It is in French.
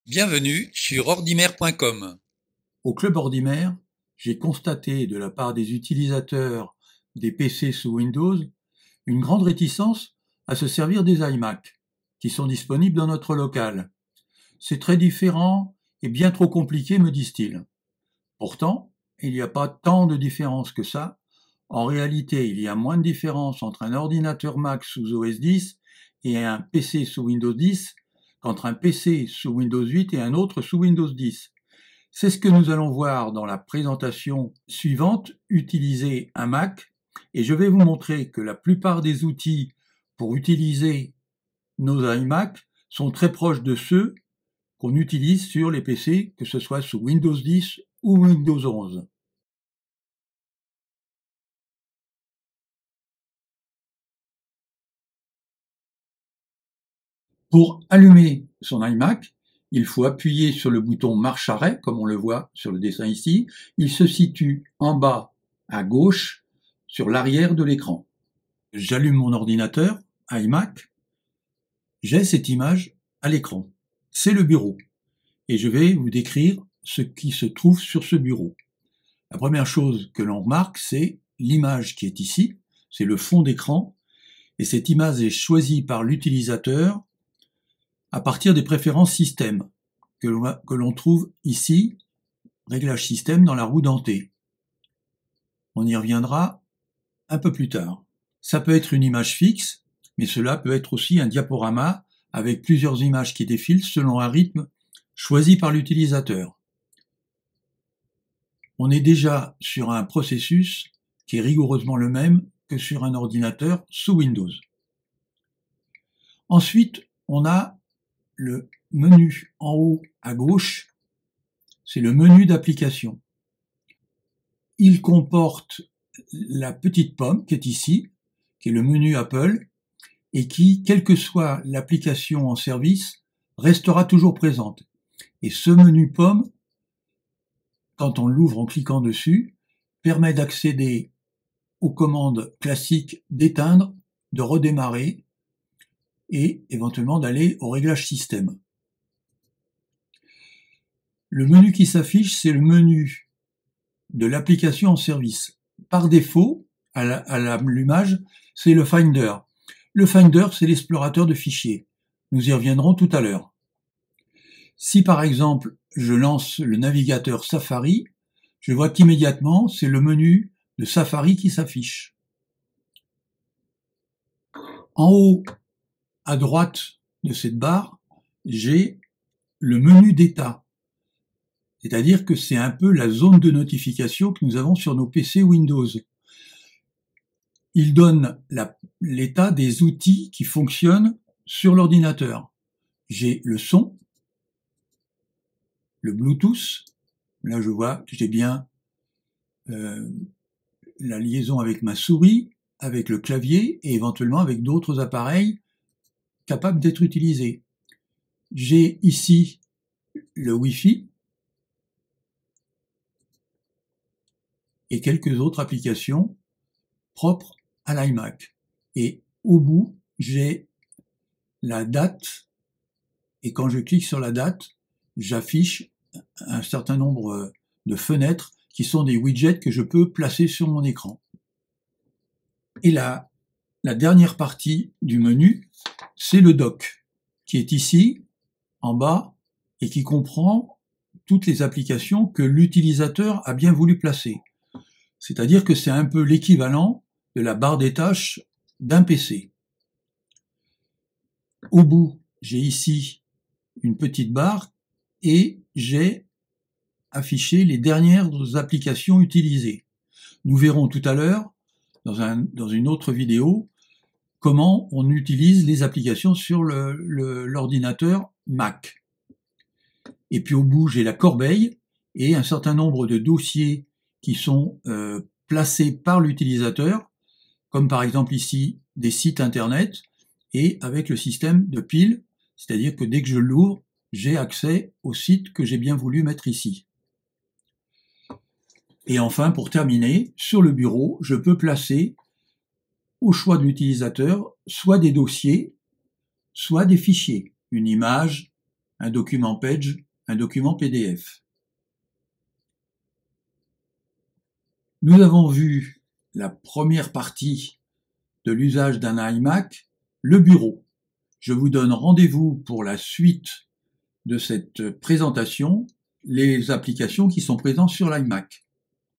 Bienvenue sur ordimer.com. Au Club Ordimer, j'ai constaté de la part des utilisateurs des PC sous Windows une grande réticence à se servir des iMac, qui sont disponibles dans notre local. C'est très différent et bien trop compliqué, me disent-ils. Pourtant, il n'y a pas tant de différence que ça. En réalité, il y a moins de différence entre un ordinateur Mac sous OS X et un PC sous Windows 10 qu'entre un PC sous Windows 8 et un autre sous Windows 10. C'est ce que nous allons voir dans la présentation suivante, utiliser un Mac, et je vais vous montrer que la plupart des outils pour utiliser nos iMac sont très proches de ceux qu'on utilise sur les PC, que ce soit sous Windows 10 ou Windows 11. Pour allumer son iMac, il faut appuyer sur le bouton marche-arrêt, comme on le voit sur le dessin ici. Il se situe en bas à gauche sur l'arrière de l'écran. J'allume mon ordinateur, iMac. J'ai cette image à l'écran. C'est le bureau. Et je vais vous décrire ce qui se trouve sur ce bureau. La première chose que l'on remarque, c'est l'image qui est ici. C'est le fond d'écran. Et cette image est choisie par l'utilisateur à partir des préférences système que l'on trouve ici, réglage système dans la roue dentée. On y reviendra un peu plus tard. Ça peut être une image fixe, mais cela peut être aussi un diaporama avec plusieurs images qui défilent selon un rythme choisi par l'utilisateur. On est déjà sur un processus qui est rigoureusement le même que sur un ordinateur sous Windows. Ensuite, on a le menu en haut à gauche, c'est le menu d'application. Il comporte la petite pomme qui est ici, qui est le menu Apple, et qui, quelle que soit l'application en service, restera toujours présente. Et ce menu pomme, quand on l'ouvre en cliquant dessus, permet d'accéder aux commandes classiques d'éteindre, de redémarrer, et éventuellement d'aller au réglage système. Le menu qui s'affiche, c'est le menu de l'application en service. Par défaut, à l'allumage, c'est le Finder. Le Finder, c'est l'explorateur de fichiers. Nous y reviendrons tout à l'heure. Si par exemple, je lance le navigateur Safari, je vois qu'immédiatement, c'est le menu de Safari qui s'affiche. En haut, à droite de cette barre, j'ai le menu d'état. C'est-à-dire que c'est un peu la zone de notification que nous avons sur nos PC Windows. Il donne l'état des outils qui fonctionnent sur l'ordinateur. J'ai le son, le Bluetooth. Là, je vois que j'ai bien la liaison avec ma souris, avec le clavier et éventuellement avec d'autres appareils capables d'être utilisés. J'ai ici le Wi-Fi et quelques autres applications propres à l'iMac. Et au bout, j'ai la date, et quand je clique sur la date, j'affiche un certain nombre de fenêtres qui sont des widgets que je peux placer sur mon écran. Et la dernière partie du menu, c'est le dock, qui est ici, en bas, et qui comprend toutes les applications que l'utilisateur a bien voulu placer. C'est-à-dire que c'est un peu l'équivalent de la barre des tâches d'un PC. Au bout, j'ai ici une petite barre et j'ai affiché les dernières applications utilisées. Nous verrons tout à l'heure, dans une autre vidéo, comment on utilise les applications sur l'ordinateur Mac. Et puis au bout, j'ai la corbeille et un certain nombre de dossiers qui sont placés par l'utilisateur, comme par exemple ici des sites internet, et avec le système de pile, c'est-à-dire que dès que je l'ouvre, j'ai accès au site que j'ai bien voulu mettre ici. Et enfin, pour terminer, sur le bureau, je peux placer au choix de l'utilisateur soit des dossiers, soit des fichiers, une image, un document Page, un document PDF. Nous avons vu la première partie de l'usage d'un iMac, le bureau. Je vous donne rendez-vous pour la suite de cette présentation, les applications qui sont présentes sur l'iMac.